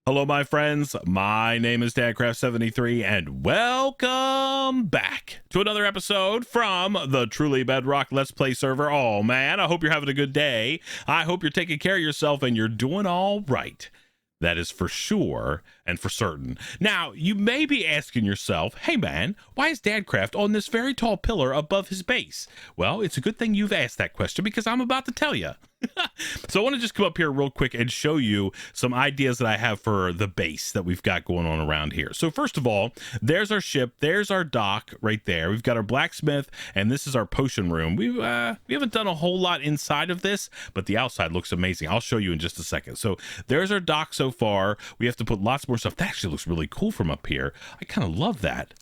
Hello, my friends. My name is Dadcraft73, and welcome back to another episode from the Truly Bedrock Let's Play server. Oh, man, I hope you're having a good day. I hope you're taking care of yourself and you're doing all right. That is for sure and for certain. Now, you may be asking yourself, hey, man, why is Dadcraft on this very tall pillar above his base? Well, it's a good thing you've asked that question because I'm about to tell you. So I want to just come up here real quick and show you some ideas that I have for the base that we've got going on around here. So first of all, there's our ship, there's our dock right there. We've got our blacksmith, and this is our potion room. We haven't done a whole lot inside of this, but the outside looks amazing. I'll show you in just a second. So there's our dock so far. We have to put lots more stuff. That actually looks really cool from up here. I kind of love that.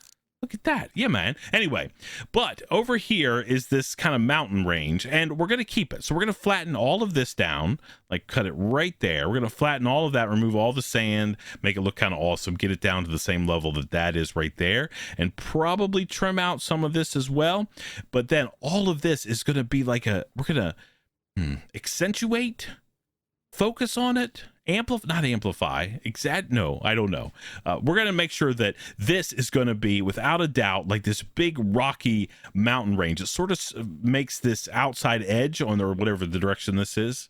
Look at that. Yeah, man. Anyway, but over here is this kind of mountain range, and we're going to keep it. So we're going to flatten all of this down, like cut it right there. We're going to flatten all of that, remove all the sand, make it look kind of awesome, get it down to the same level that that is right there, and probably trim out some of this as well. But then all of this is going to be like we're going to accentuate, focus on it, amplify, no, I don't know. We're going to make sure that this is going to be, without a doubt, like this big rocky mountain range. It sort of makes this outside edge on or whatever the direction this is.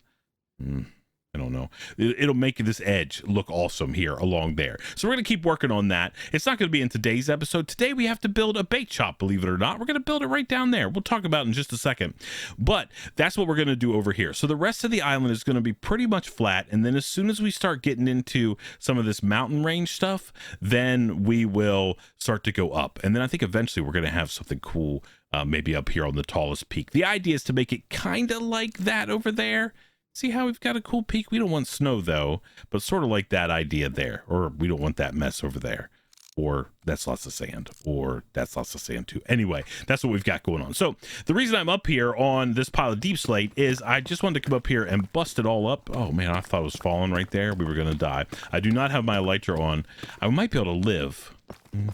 I don't know. It'll make this edge look awesome here along there. So we're going to keep working on that. It's not going to be in today's episode. Today we have to build a bait shop, believe it or not. We're going to build it right down there. We'll talk about it in just a second. But that's what we're going to do over here. So the rest of the island is going to be pretty much flat. And then as soon as we start getting into some of this mountain range stuff, then we will start to go up. And then I think eventually we're going to have something cool maybe up here on the tallest peak. The idea is to make it kind of like that over there. See how we've got a cool peak? We don't want snow, though, but sort of like that idea there. Or we don't want that mess over there. Or that's lots of sand. Or that's lots of sand, too. Anyway, that's what we've got going on. So the reason I'm up here on this pile of deep slate is I just wanted to come up here and bust it all up. Oh, man, I thought it was falling right there. We were going to die. I do not have my elytra on. I might be able to live.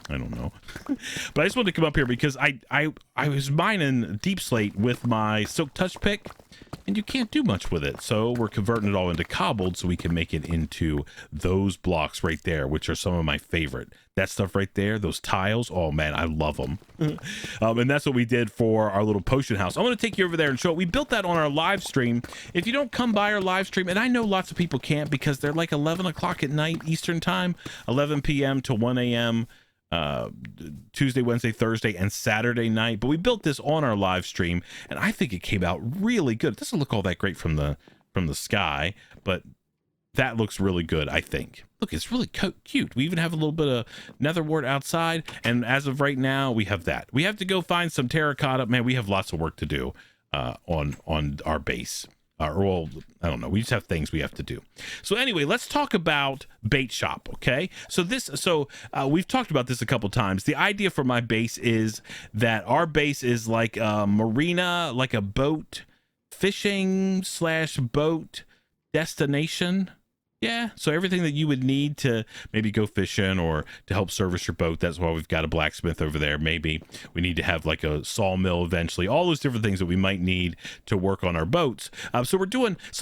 I don't know. But I just wanted to come up here because I was mining deep slate with my silk touch pick, and you can't do much with it. So we're converting it all into cobbled so we can make it into those blocks right there, which are some of my favorite. That stuff right there, those tiles, oh man, I love them. And that's what we did for our little potion house. I want to take you over there and show it. We built that on our live stream. If you don't come by our live stream, and I know lots of people can't because they're like 11 o'clock at night Eastern time, 11 p.m. to 1 a.m. Tuesday, Wednesday, Thursday, and Saturday night. But we built this on our live stream, and I think it came out really good. It doesn't look all that great from the sky, but that looks really good, I think. Look, it's really cute. We even have a little bit of nether wart outside, and as of right now, we have that. We have to go find some terracotta. Man, we have lots of work to do on our base. Well, I don't know. We just have things we have to do. So anyway, let's talk about bait shop. Okay. So we've talked about this a couple times. The idea for my base is that our base is like a marina, like a boat fishing / boat destination. Yeah, so everything that you would need to maybe go fishing or to help service your boat. That's why we've got a blacksmith over there. Maybe we need to have like a sawmill eventually. All those different things that we might need to work on our boats. So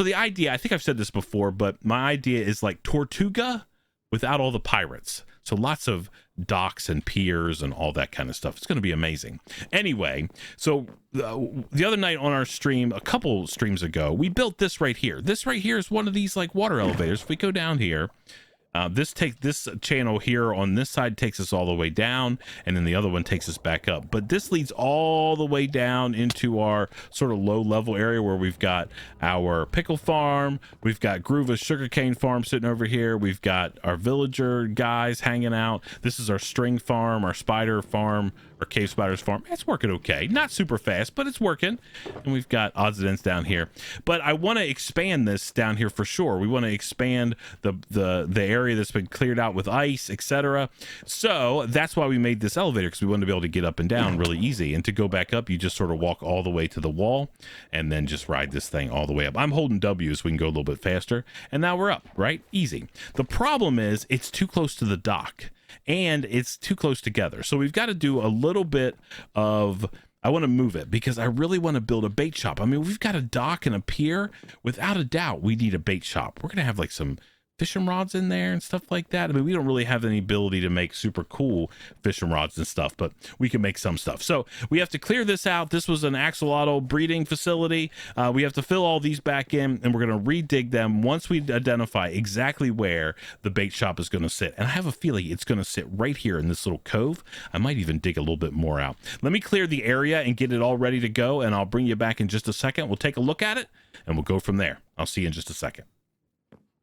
the idea, I think I've said this before, but my idea is like Tortuga without all the pirates. So lots of docks and piers and all that kind of stuff. It's going to be amazing. Anyway, so the other night on our stream, a couple streams ago, we built this right here. This right here is one of these like water elevators. If we go down here, this channel here on this side takes us all the way down, and then the other one takes us back up. But this leads all the way down into our sort of low level area where we've got our pickle farm, we've got Groova's sugarcane farm sitting over here, we've got our villager guys hanging out. This is our string farm, our spider farm, our cave spiders farm. It's working okay, not super fast, but it's working. And we've got odds and ends down here. But I want to expand this down here for sure. We want to expand the area that's been cleared out with ice, etc. So that's why we made this elevator, because we wanted to be able to get up and down really easy. And to go back up, you just sort of walk all the way to the wall and then just ride this thing all the way up. I'm holding W so we can go a little bit faster. And now we're up, right? Easy. The problem is it's too close to the dock. And it's too close together. So we've got to do a little bit of, I want to move it because I really want to build a bait shop. I mean, we've got a dock and a pier. Without a doubt, we need a bait shop. We're going to have like some fishing rods in there and stuff like that. I mean, we don't really have any ability to make super cool fishing rods and stuff, but we can make some stuff. So we have to clear this out. This was an axolotl breeding facility. We have to fill all these back in, and we're going to redig them once we identify exactly where the bait shop is going to sit. And I have a feeling it's going to sit right here in this little cove. I might even dig a little bit more out. Let me clear the area and get it all ready to go, and I'll bring you back in just a second. We'll take a look at it, and we'll go from there. I'll see you in just a second.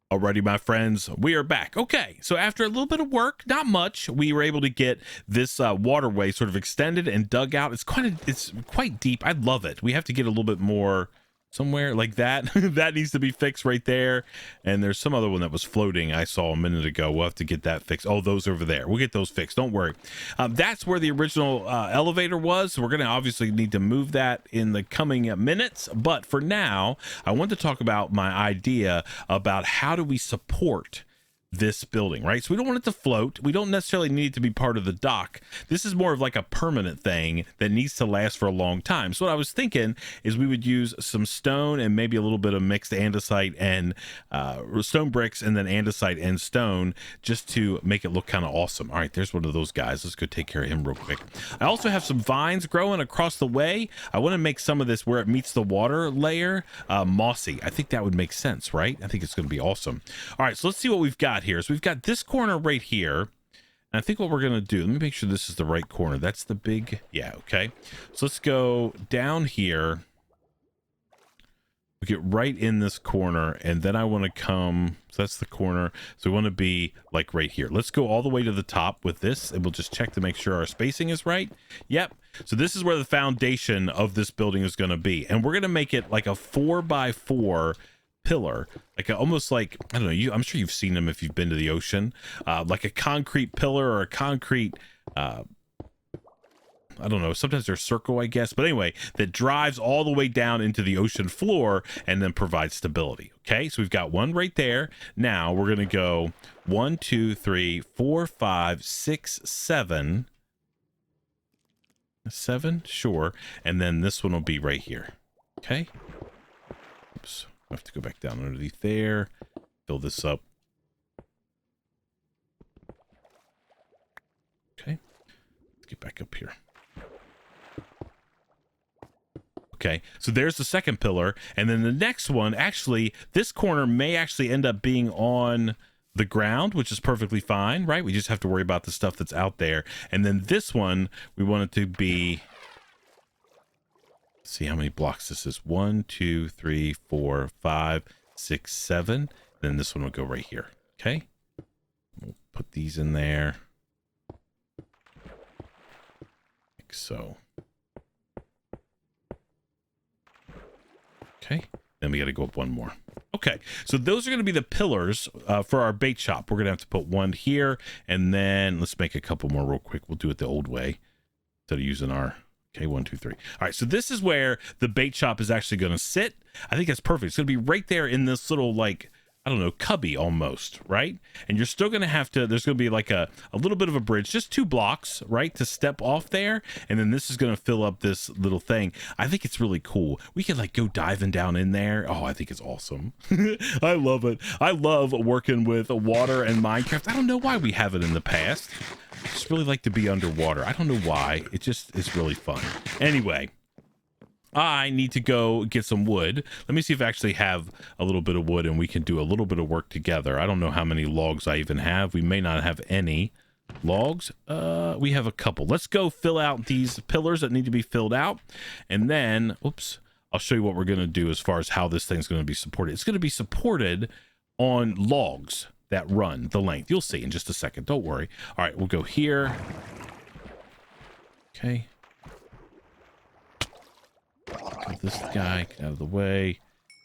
Alrighty, my friends, we are back. Okay, so after a little bit of work, not much, we were able to get this waterway sort of extended and dug out. It's quite deep. I love it. We have to get a little bit more somewhere like that. That needs to be fixed right there. And there's some other one that was floating I saw a minute ago. We'll have to get that fixed. Oh, those over there. We'll get those fixed. Don't worry. That's where the original elevator was. So we're going to obviously need to move that in the coming minutes. But for now, I want to talk about my idea about how do we support this building, right? So we don't want it to float. We don't necessarily need it to be part of the dock. This is more of like a permanent thing that needs to last for a long time. So what I was thinking is we would use some stone and maybe a little bit of mixed andesite and stone bricks, and then andesite and stone, just to make it look kind of awesome. All right, there's one of those guys. Let's go take care of him real quick. I also have some vines growing across the way. I want to make some of this where it meets the water layer mossy. I think that would make sense, right? I think it's going to be awesome. All right, so let's see what we've got here. So we've got this corner right here, and I think what we're gonna do, let me make sure this is the right corner. That's the big, yeah, okay. So let's go down here. We get right in this corner, and then I want to come, so that's the corner, so we want to be like right here. Let's go all the way to the top with this, and we'll just check to make sure our spacing is right. Yep. So this is where the foundation of this building is going to be, and we're going to make it like a 4x4 pillar, like almost like, I don't know, I'm sure you've seen them if you've been to the ocean, like a concrete pillar or a concrete I don't know, sometimes they're circle, I guess, but anyway, that drives all the way down into the ocean floor and then provides stability. Okay, so we've got one right there. Now we're gonna go 1 2 3 4 5 6 7, sure, and then this one will be right here. Okay, oops, I have to go back down underneath there, fill this up. Okay, let's get back up here. Okay, so there's the second pillar, and then the next one, actually, this corner may actually end up being on the ground, which is perfectly fine, right? We just have to worry about the stuff that's out there. And then this one, we want it to be, see how many blocks this is. 1 2 3 4 5 6 7, and then this one will go right here. Okay, we'll put these in there like so. Okay, then we got to go up one more. Okay, so those are going to be the pillars for our bait shop. We're going to have to put one here, and then let's make a couple more real quick. We'll do it the old way instead of using our, okay, 1 2 3. All right, so this is where the bait shop is actually going to sit. I think that's perfect. It's going to be right there in this little, like, I don't know, cubby almost, right? And you're still going to have to, there's going to be like a little bit of a bridge, just 2 blocks, right, to step off there. And then this is going to fill up this little thing. I think it's really cool. We can like go diving down in there. Oh, I think it's awesome. I love it. I love working with water and Minecraft. I don't know why we haven't in the past. I just really like to be underwater. I don't know why. It just is really fun. Anyway, I need to go get some wood. Let me see if I actually have a little bit of wood and we can do a little bit of work together. I don't know how many logs I even have. We may not have any logs. We have a couple. Let's go fill out these pillars that need to be filled out. And then, oops, I'll show you what we're going to do as far as how this thing's going to be supported. It's going to be supported on logs that run the length. You'll see in just a second. Don't worry. All right, we'll go here. Okay. Get this guy out of the way,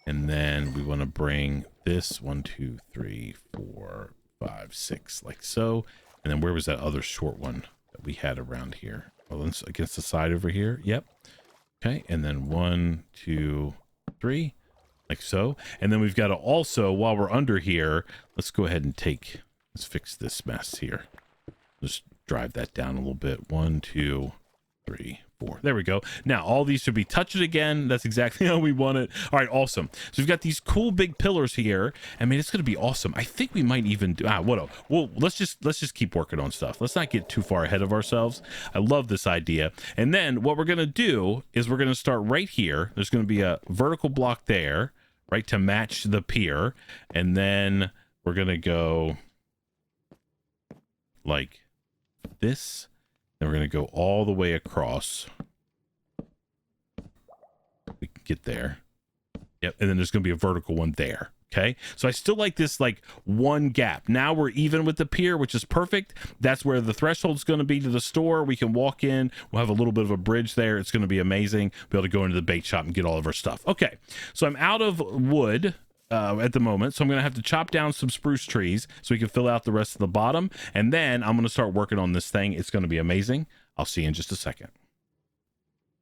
and then we want to bring this 1 2 3 4 5 6 like so. And then where was that other short one that we had around here? Oh, against the side over here. Yep. Okay, and then 1 2 3 like so. And then we've got to also, while we're under here, let's go ahead and let's fix this mess here. Just drive that down a little bit. 1 2 3 4. There we go. Now all these should be touched again. That's exactly how we want it. All right, awesome. So we've got these cool big pillars here. I mean, it's going to be awesome. I think we might even do well, let's just keep working on stuff. Let's not get too far ahead of ourselves. I love this idea. And then what we're going to do is we're going to start right here. There's going to be a vertical block there, right, to match the pier, and then we're going to go like this. Then we're going to go all the way across. We can get there. Yep. And then there's going to be a vertical one there. Okay. So I still like this, like, one gap. Now we're even with the pier, which is perfect. That's where the threshold's going to be to the store. We can walk in. We'll have a little bit of a bridge there. It's going to be amazing. Be able to go into the bait shop and get all of our stuff. Okay. So I'm out of wood at the moment, so I'm gonna have to chop down some spruce trees so we can fill out the rest of the bottom, and then I'm gonna start working on this thing. It's gonna be amazing. I'll see you in just a second.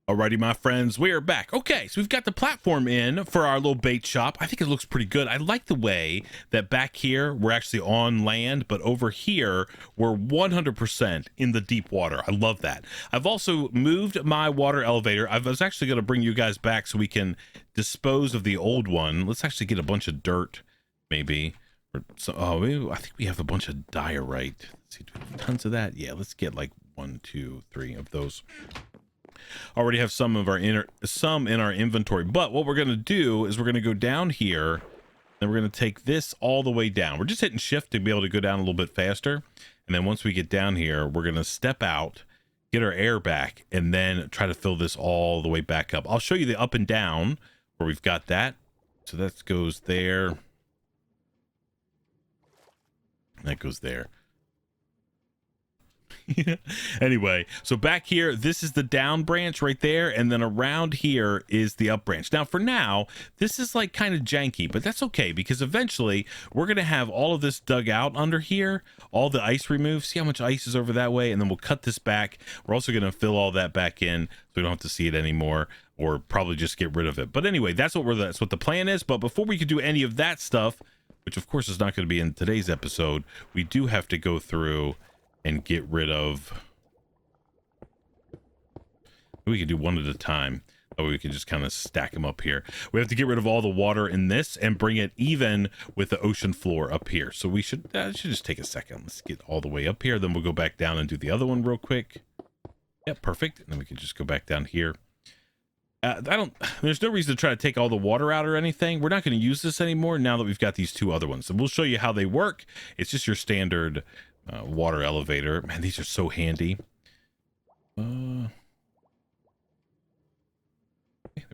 Alrighty, my friends, we are back. Okay, so we've got the platform in for our little bait shop. I think it looks pretty good. I like the way that back here we're actually on land, but over here we're 100% in the deep water. I love that. I've also moved my water elevator. I was actually going to bring you guys back so we can dispose of the old one. Let's actually get a bunch of dirt, maybe. I think we have a bunch of diorite. Let's see, do we have tons of that? Yeah, let's get like 1, 2, 3 of those. Already have some in our inventory, but what we're going to do is we're going to go down here, and we're going to take this all the way down. We're just hitting shift to be able to go down a little bit faster, and then once we get down here, we're going to step out, get our air back, and then try to fill this all the way back up. I'll show you the up and down where we've got that. So that goes there, that goes there. Anyway, so back here, this is the down branch right there, and then around here is the up branch. Now, for now, this is like kind of janky, but that's okay, because eventually we're going to have all of this dug out under here, all the ice removed. See how much ice is over that way, and then we'll cut this back. We're also going to fill all that back in so we don't have to see it anymore, or probably just get rid of it. But anyway, that's what the plan is. But before we could do any of that stuff, which of course is not going to be in today's episode, we do have to go through and get rid of, we can do one at a time, or we can just kind of stack them up here. We have to get rid of all the water in this and bring it even with the ocean floor up here. So we should just take a second. Let's get all the way up here, then we'll go back down and do the other one real quick. Yep, perfect. And then we can just go back down here. There's no reason to try to take all the water out or anything. We're not going to use this anymore now that we've got these two other ones. So we'll show you how they work. It's just your standard water elevator. Man, these are so handy. There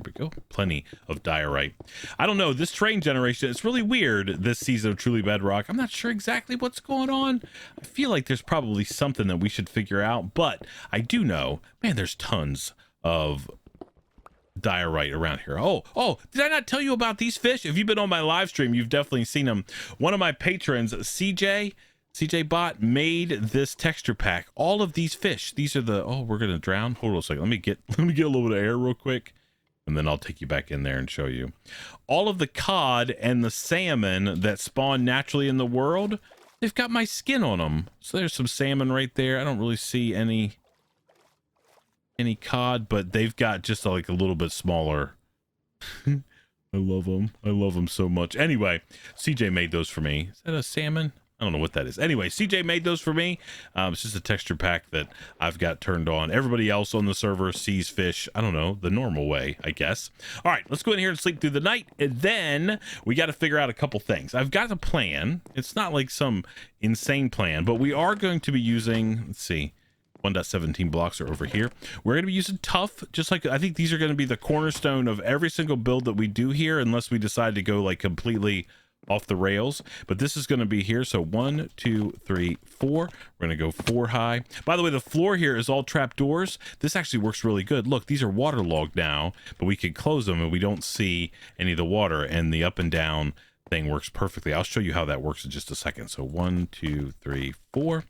we go. Plenty of diorite. I don't know, this train generation, it's really weird this season of Truly Bedrock. I'm not sure exactly what's going on. I feel like there's probably something that we should figure out, but I do know, man, there's tons of diorite around here. Oh, did I not tell you about these fish? If you've been on my live stream, you've definitely seen them. One of my patrons, CJ Bot, made this texture pack. All of these fish. These are the, we're gonna drown. Hold on a second. Let me get a little bit of air real quick, and then I'll take you back in there and show you. All of the cod and the salmon that spawn naturally in the world, they've got my skin on them. So there's some salmon right there. I don't really see any cod, but they've got just like a little bit smaller. I love them. I love them so much. Anyway, CJ made those for me. Is that a salmon? I don't know what that is. Anyway, CJ made those for me. It's just a texture pack that I've got turned on. Everybody else on the server sees fish, I don't know, the normal way, I guess. All right, let's go in here and sleep through the night. And then we got to figure out a couple things. I've got a plan. It's not like some insane plan, but we are going to be using, let's see, 1.17 blocks are over here. We're going to be using tough, just like, I think these are going to be the cornerstone of every single build that we do here, unless we decide to go like completely off the rails. But this is going to be here. So 1, 2, 3, 4. We're going to go 4 high. By the way, the floor here is all trap doors. This actually works really good. Look, these are waterlogged now, but we can close them and we don't see any of the water, and the up and down thing works perfectly. I'll show you how that works in just a second. So 1, 2, 3, 4.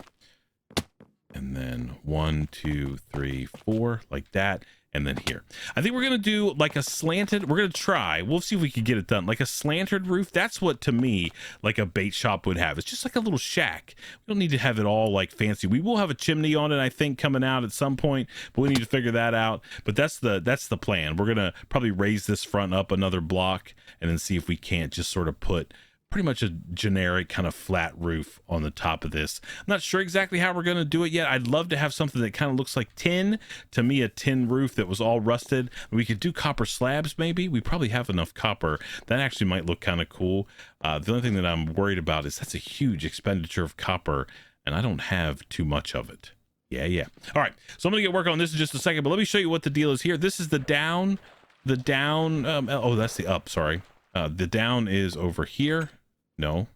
And then 1, 2, 3, 4, like that. and then here. I think we're gonna do like a slanted, we're gonna try, we'll see if we can get it done, like a slanted roof. That's what, to me, like a bait shop would have. It's just like a little shack. We don't need to have it all like fancy. We will have a chimney on it, I think, coming out at some point, but we need to figure that out. But that's the plan. We're gonna probably raise this front up another block and then see if we can't just sort of put pretty much a generic kind of flat roof on the top of this. I'm not sure exactly how we're going to do it yet. I'd love to have something that kind of looks like tin. To me, a tin roof that was all rusted. We could do copper slabs maybe. We probably have enough copper. That actually might look kind of cool. The only thing that I'm worried about is that's a huge expenditure of copper, and I don't have too much of it. Yeah. All right, so I'm going to get work on this in just a second, but let me show you what the deal is here. This is the down. Oh, that's the up, sorry. The down is over here. No.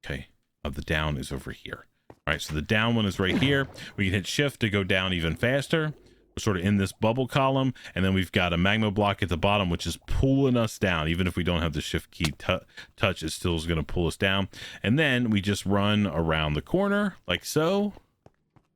Okay. The down is over here. All right. So the down one is right here. We can hit shift to go down even faster. We're sort of in this bubble column. And then we've got a magma block at the bottom, which is pulling us down. Even if we don't have the shift key touch, it still is going to pull us down. And then we just run around the corner like so.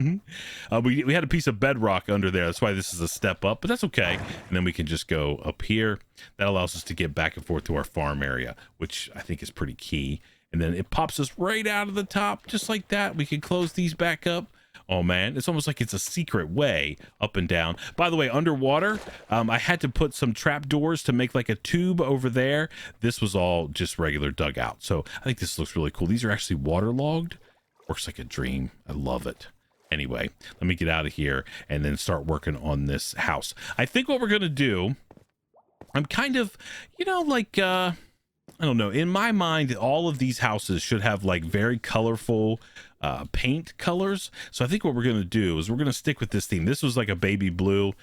We had a piece of bedrock under there. That's why this is a step up, but that's okay. And then we can just go up here. That allows us to get back and forth to our farm area, which I think is pretty key. And then it pops us right out of the top, just like that. We can close these back up. Oh man, it's almost like it's a secret way up and down. By the way, underwater, I had to put some trap doors to make like a tube over there. This was all just regular dugout. So I think this looks really cool. These are actually waterlogged. Works like a dream. I love it. Anyway, let me get out of here and then start working on this house. I think what we're going to do, I'm kind of, you know, like, I don't know. In my mind, all of these houses should have like very colorful paint colors. So I think what we're going to do is we're going to stick with this theme. This was like a baby blue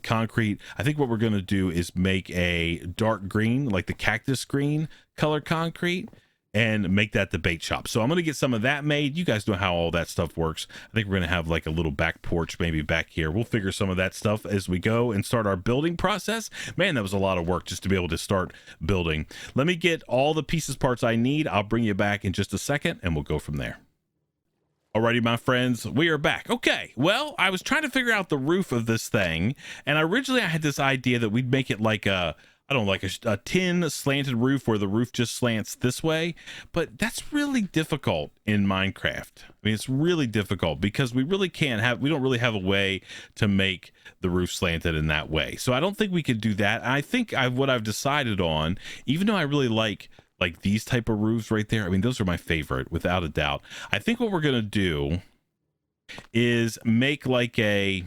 concrete. I think what we're going to do is make a dark green, like the cactus green color concrete, and make that the bait shop. So I'm going to get some of that made. You guys know how all that stuff works. I think we're going to have like a little back porch maybe back here. We'll figure some of that stuff as we go and start our building process. Man, that was a lot of work just to be able to start building. Let me get all the pieces parts I need. I'll bring you back in just a second and we'll go from there. Alrighty, my friends, we are back. Okay, well, I was trying to figure out the roof of this thing, and originally I had this idea that we'd make it like a, I don't know, like a tin slanted roof where the roof just slants this way, but that's really difficult in Minecraft. I mean, it's really difficult because we don't really have a way to make the roof slanted in that way. So I don't think we could do that. I think what I've decided on, even though I really like these type of roofs right there, I mean, those are my favorite without a doubt. I think what we're going to do is make like a,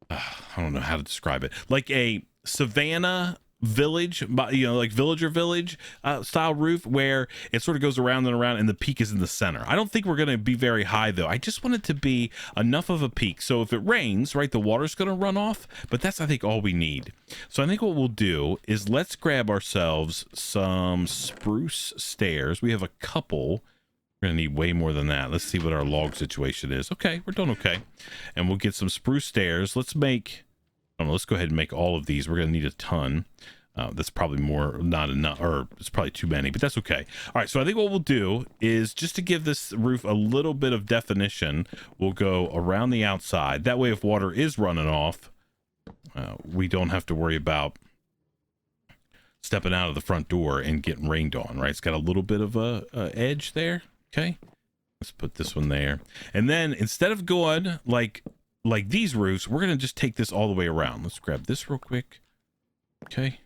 I don't know how to describe it, like a Savannah village, you know, like villager village style roof where it sort of goes around and around and the peak is in the center. I don't think we're going to be very high though. I just want it to be enough of a peak. So if it rains, right, the water's going to run off, but that's, I think, all we need. So I think what we'll do is let's grab ourselves some spruce stairs. We have a couple. We're going to need way more than that. Let's see what our log situation is. Okay, we're doing okay. And we'll get some spruce stairs. Let's make, I don't know, let's go ahead and make all of these. We're going to need a ton. That's probably not enough, or it's probably too many, but that's okay. All right, so I think what we'll do is just to give this roof a little bit of definition, we'll go around the outside. That way, if water is running off, we don't have to worry about stepping out of the front door and getting rained on, right? It's got a little bit of a edge there. Okay, let's put this one there. And then instead of going like these roofs, we're going to just take this all the way around. Let's grab this real quick. Okay.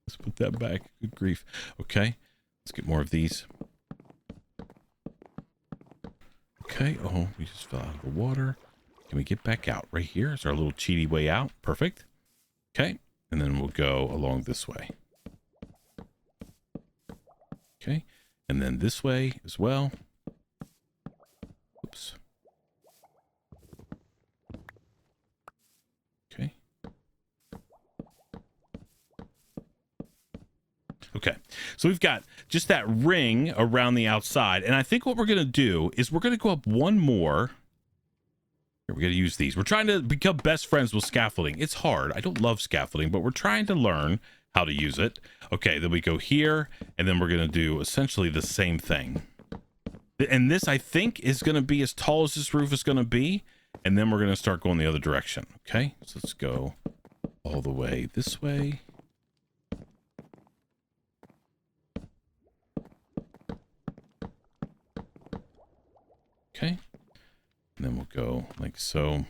Let's put that back. Good grief. Okay. Let's get more of these. Okay. Oh, we just fell out of the water. Can we get back out? Right here is our little cheaty way out. Perfect. Okay. And then we'll go along this way. Okay. And then this way as well. Oops. Okay. Okay, so we've got just that ring around the outside, and I think what we're going to do is we're going to go up one more. Here, we're going to use these. We're trying to become best friends with scaffolding. It's hard. I don't love scaffolding, but we're trying to learn how to use it. Okay, then we go here, and then we're going to do essentially the same thing. And this, I think, is going to be as tall as this roof is going to be. and then we're going to start going the other direction. Okay, so let's go all the way this way. Okay, and then we'll go like so.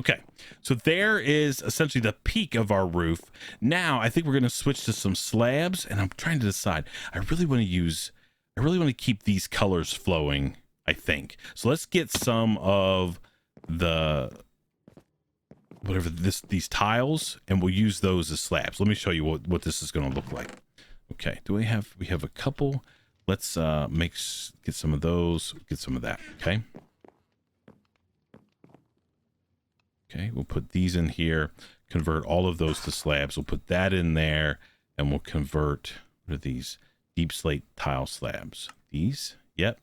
Okay, so there is essentially the peak of our roof. Now I think we're going to switch to some slabs, and I'm trying to decide. I really want to keep these colors flowing, I think. So let's get some of the these tiles, and we'll use those as slabs. Let me show you what this is going to look like. Okay, we have a couple. Let's get some of those, get some of that. Okay. Okay, we'll put these in here, convert all of those to slabs. We'll put that in there, and we'll convert, what are these? Deep slate tile slabs. These? Yep.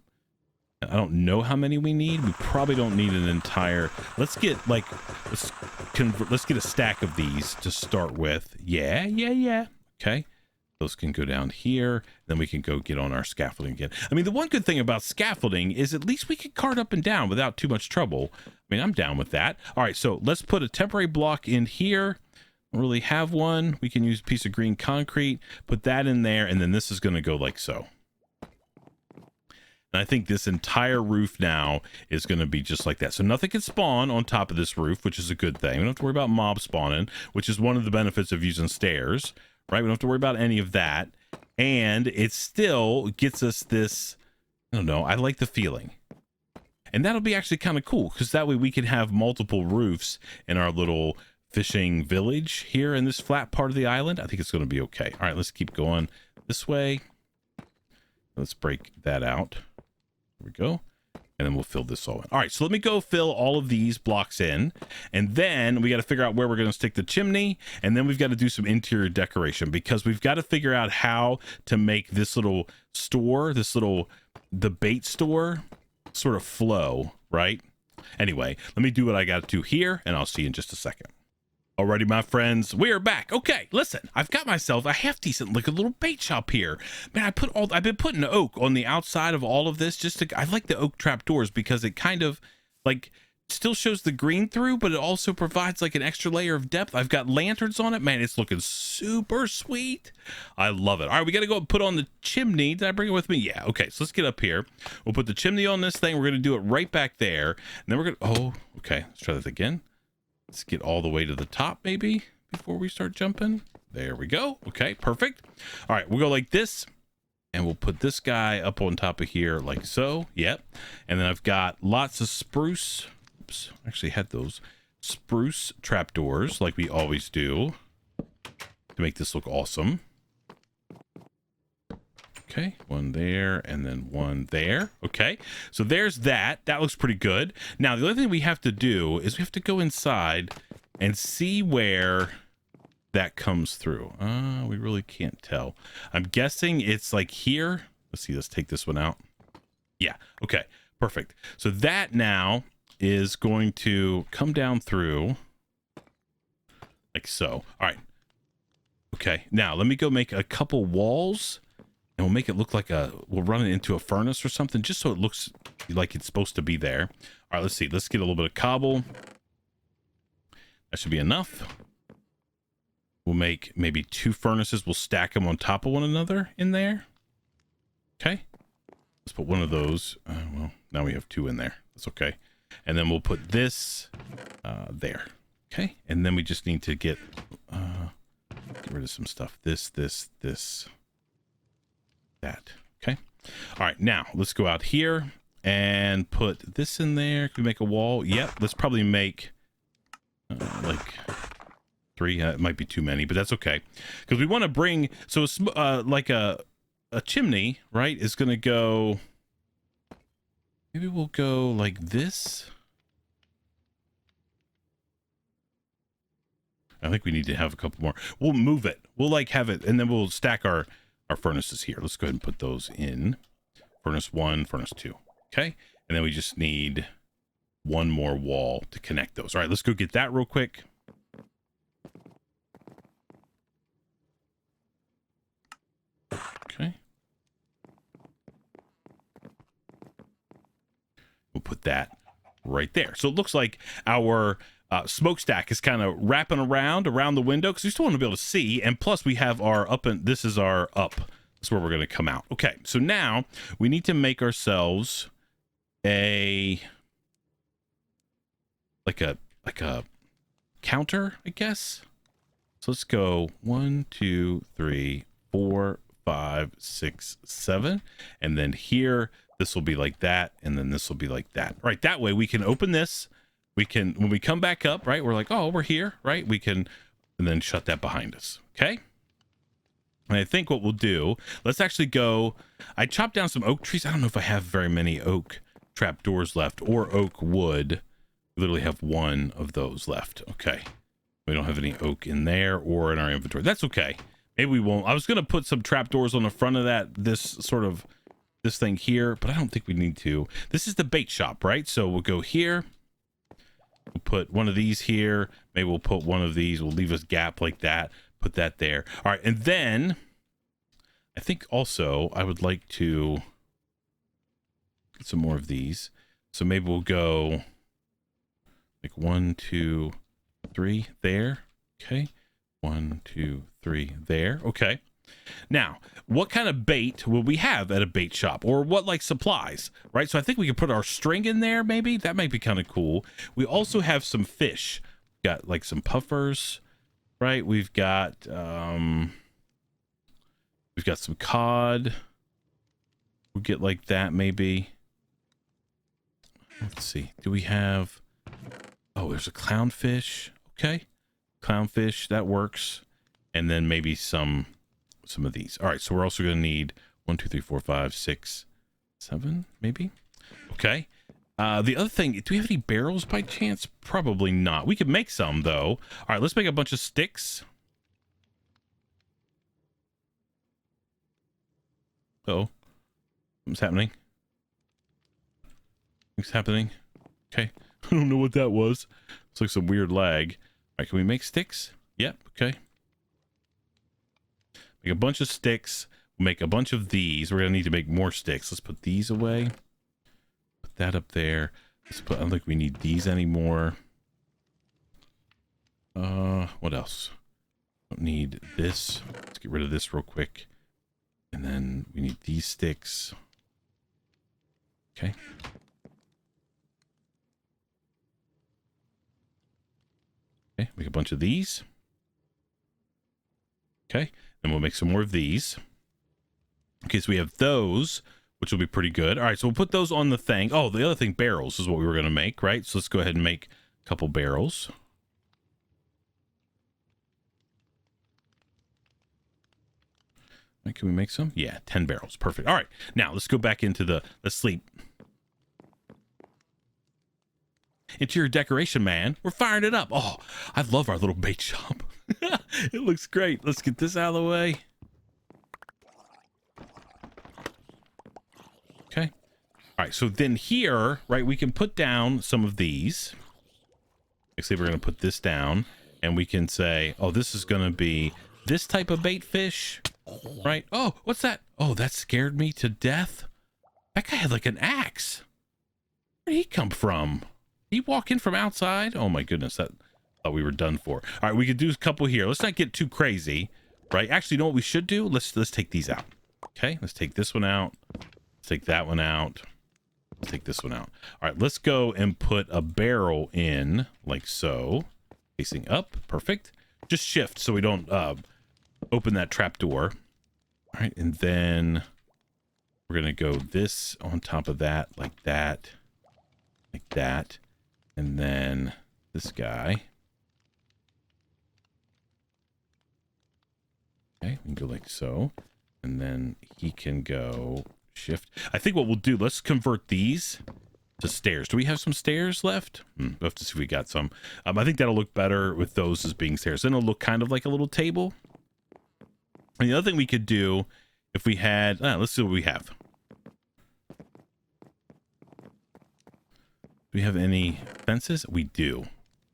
I don't know how many we need. We probably don't need an entire. Let's get let's get a stack of these to start with. Yeah. Okay. Those can go down here. Then we can go get on our scaffolding again. I mean, the one good thing about scaffolding is at least we can cart up and down without too much trouble. I mean, I'm down with that. All right, so let's put a temporary block in here. Don't really have one. We can use a piece of green concrete, put that in there, and then this is going to go like so. And I think this entire roof now is going to be just like that. So nothing can spawn on top of this roof, which is a good thing. We don't have to worry about mob spawning, which is one of the benefits of using stairs. Right, we don't have to worry about any of that, and it still gets us this. I don't know. I like the feeling, and that'll be actually kind of cool because that way we can have multiple roofs in our little fishing village here in this flat part of the island. I think it's going to be okay. All right, let's keep going this way. Let's break that out. There we go. And then we'll fill this all in. All right, so let me go fill all of these blocks in, and then we got to figure out where we're going to stick the chimney, and then we've got to do some interior decoration because we've got to figure out how to make this little store, the bait store, sort of flow, right? Anyway, let me do what I got to do here, and I'll see you in just a second. Alrighty, my friends, we are back. Okay, listen, I've got myself a half decent, like a little bait shop here. Man, I've been putting oak on the outside of all of this I like the oak trap doors because it kind of like still shows the green through, but it also provides like an extra layer of depth. I've got lanterns on it. Man, it's looking super sweet. I love it. All right, we got to go put on the chimney. Did I bring it with me? Yeah. Okay, so let's get up here. We'll put the chimney on this thing. We're going to do it right back there. And then we're going to, oh, okay, let's try that again. Let's get all the way to the top, maybe, before we start jumping. There we go. Okay, perfect. All right, we'll go like this, and we'll put this guy up on top of here like so. Yep. And then I've got lots of spruce. Oops, I actually had those spruce trapdoors like we always do to make this look awesome. Okay, one there and then one there. Okay, so there's that. That looks pretty good. Now, the other thing we have to do is we have to go inside and see where that comes through. We really can't tell. I'm guessing it's like here. Let's see, let's take this one out. Yeah, okay, perfect. So that now is going to come down through like so. All right. Okay, now let me go make a couple walls. And we'll make it look like we'll run it into a furnace or something just so it looks like it's supposed to be there. All right, let's see. Let's get a little bit of cobble. That should be enough. We'll make maybe 2 furnaces. We'll stack them on top of one another in there. Okay. Let's put one of those. Well, now we have 2 in there. That's okay. And then we'll put this there. Okay. And then we just need to get rid of some stuff. This. That. Okay. All right, now let's go out here and put this in there. Can we make a wall? Yep. Let's probably make like 3. It might be too many, but that's okay because we want to bring like a chimney, right, is going to go. Maybe we'll go like this. I think we need to have a couple more. We'll move it. We'll like have it, and then we'll stack our furnaces here. Let's go ahead and put those in. Furnace 1, furnace 2. Okay. And then we just need one more wall to connect those. All right, let's go get that real quick. Okay. put that right there. So it looks like our smokestack is kind of wrapping around the window because we still want to be able to see. And plus we have our up, and this is our up. That's where we're going to come out. Okay, so now we need to make ourselves a like a counter, I guess. So let's go 1, 2, 3, 4, 5, 6, 7, and then here this will be like that, and then this will be like that. Right, that way we can open this. We can, when we come back up, right, we're like, oh, we're here, right? We can, and then shut that behind us. Okay. And I think what we'll do, let's actually go. I chopped down some oak trees. I don't know if I have very many oak trapdoors left or oak wood. We literally have one of those left. Okay. We don't have any oak in there or in our inventory. That's okay. Maybe we won't. I was going to put some trapdoors on the front of that, this thing here, but I don't think we need to. This is the bait shop, right? So we'll go here. We'll put one of these here. Maybe we'll put one of these. We'll leave a gap like that. Put that there. All right. And then I think also I would like to get some more of these. So maybe we'll go like 1, 2, 3 there. Okay. 1, 2, 3 there. Okay. Now, what kind of bait will we have at a bait shop, or what like supplies, right? So I think we could put our string in there. Maybe that might be kind of cool. We also have some fish. Got like some puffers, right? We've got some cod. We'll get like that maybe. Let's see. Do we have, oh, there's a clownfish. Okay. Clownfish, that works. And then maybe some of these. All right, so we're also going to need 1, 2, 3, 4, 5, 6, 7, maybe. Okay. The other thing, do we have any barrels by chance? Probably not. We could make some though. All right, let's make a bunch of sticks. Oh, what's happening? What's happening? Okay. I don't know what that was. Looks like some weird lag. All right, can we make sticks? Yep. Okay. Make a bunch of sticks. Make a bunch of these. We're gonna need to make more sticks. Let's put these away. Put that up there. Let's put. I don't think we need these anymore. What else? Don't need this. Let's get rid of this real quick. And then we need these sticks. Okay. Okay. Make a bunch of these. Okay. And we'll make some more of these. Okay, so we have those, which will be pretty good. All right, so we'll put those on the thing. Oh, the other thing, barrels is what we were going to make, right? So let's go ahead and make a couple barrels. Right, can we make some? Yeah, 10 barrels. Perfect. All right, now let's go back into the sleep. Interior decoration, man. We're firing it up. Oh, I love our little bait shop. It looks great. Let's get this out of the way. Okay. All right. So then here, right, we can put down some of these. Actually, we're going to put this down and we can say, oh, this is going to be this type of bait fish, right? Oh, what's that? Oh, that scared me to death. That guy had like an axe. Where'd he come from? Did he walk in from outside? Oh my goodness. That thought we were done for. All right, we could do a couple here. Let's not get too crazy, right? Actually, you know what we should do? Let's take these out. Okay, let's take this one out. Let's take that one out. Let's take this one out. All right, let's go and put a barrel in like so, facing up. Perfect. Just shift so we don't open that trap door. All right, and then we're gonna go this on top of that, like that, and then this guy. Okay, we can go like so, and then he can go shift. I think what we'll do, let's convert these to stairs. Do we have some stairs left? We'll have to see if we got some. I think that'll look better with those as being stairs. Then it'll look kind of like a little table. And the other thing we could do, if we had, let's see what we have. Do we have any fences? We do.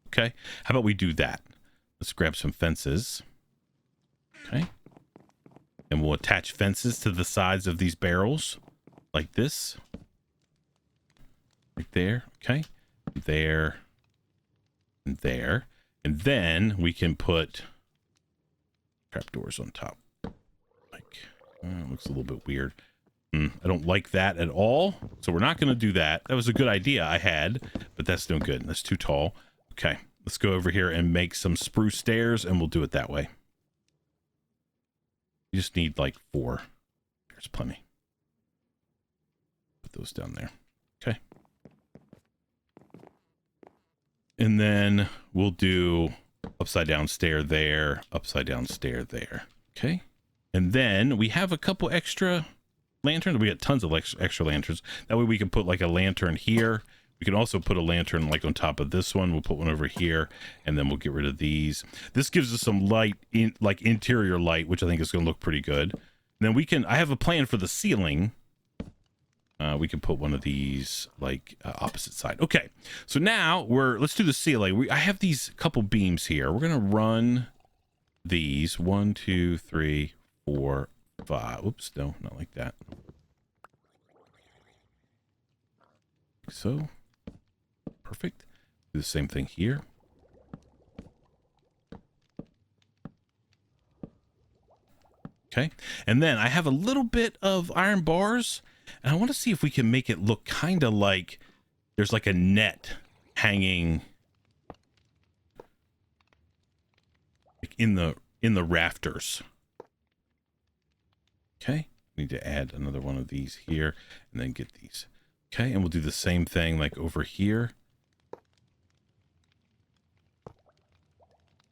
Okay. How about we do that? Let's grab some fences. Okay. And we'll attach fences to the sides of these barrels like this. right there. Okay, there, and there, and then we can put trapdoors on top. Like, looks a little bit weird. I don't like that at all, so we're not going to do that. That was a good idea I had, but that's no good. That's too tall. Okay, let's go over here and make some spruce stairs, and we'll do it that way. You just need like 4. There's plenty. Put those down there. Okay. And then we'll do upside down stair there, upside down stair there. Okay. And then we have a couple extra lanterns. We got tons of extra lanterns. That way we can put like a lantern here. We can also put a lantern like on top of this one. We'll put one over here, and then we'll get rid of these. This gives us some light, like interior light, which I think is going to look pretty good. And then we can, I have a plan for the ceiling. We can put one of these like opposite side. Okay, so now let's do the ceiling. I have these couple beams here. We're going to run these 1, 2, 3, 4, 5. Oops, no, not like that. Like so. Perfect. Do the same thing here. Okay. And then I have a little bit of iron bars, and I want to see if we can make it look kind of like there's like a net hanging like in the rafters. Okay. Need to add another one of these here and then get these. Okay. And we'll do the same thing like over here.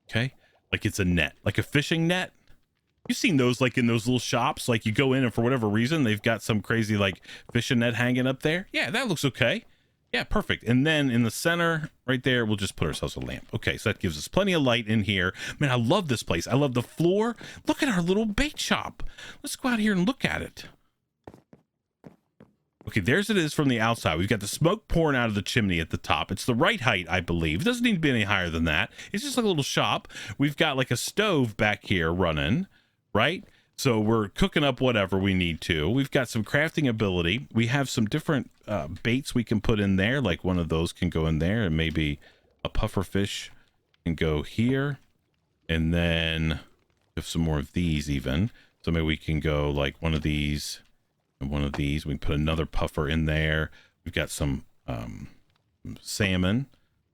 Okay, like it's a net, like a fishing net. You've seen those like in those little shops, like you go in and for whatever reason they've got some crazy like fishing net hanging up there. Yeah, that looks okay. Yeah, perfect. And then in the center right there, we'll just put ourselves a lamp. Okay, so that gives us plenty of light in here. Man, I love this place. I love the floor. Look at our little bait shop. Let's go out here and look at it. Okay, there's it is from the outside. We've got the smoke pouring out of the chimney at the top. It's the right height, I believe. It doesn't need to be any higher than that. It's just like a little shop. We've got like a stove back here running, right? So we're cooking up whatever we need to. We've got some crafting ability. We have some different baits we can put in there. Like one of those can go in there, and maybe a puffer fish can go here. And then we have some more of these even. So maybe we can go like one of these and one of these. We can put another puffer in there. We've got some salmon.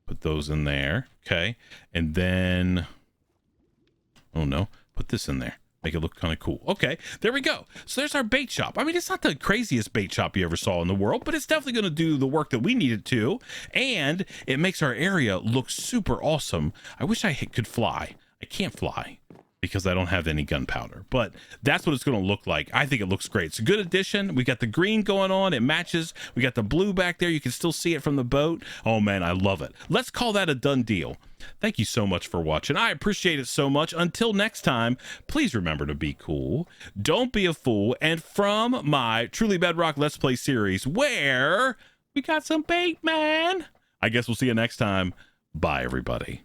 Put those in there. Okay. And then, oh no, put this in there. Make it look kind of cool. Okay, there we go. So there's our bait shop. I mean, it's not the craziest bait shop you ever saw in the world, but it's definitely going to do the work that we need it to. And it makes our area look super awesome. I wish I could fly. I can't fly because I don't have any gunpowder, but that's what it's going to look like. I think it looks great. It's a good addition. We got the green going on. It matches. We got the blue back there. You can still see it from the boat. Oh man, I love it. Let's call that a done deal. Thank you so much for watching. I appreciate it so much. Until next time, please remember to be cool. Don't be a fool. And from my Truly Bedrock Let's Play series, where we got some bait, man. I guess we'll see you next time. Bye, everybody.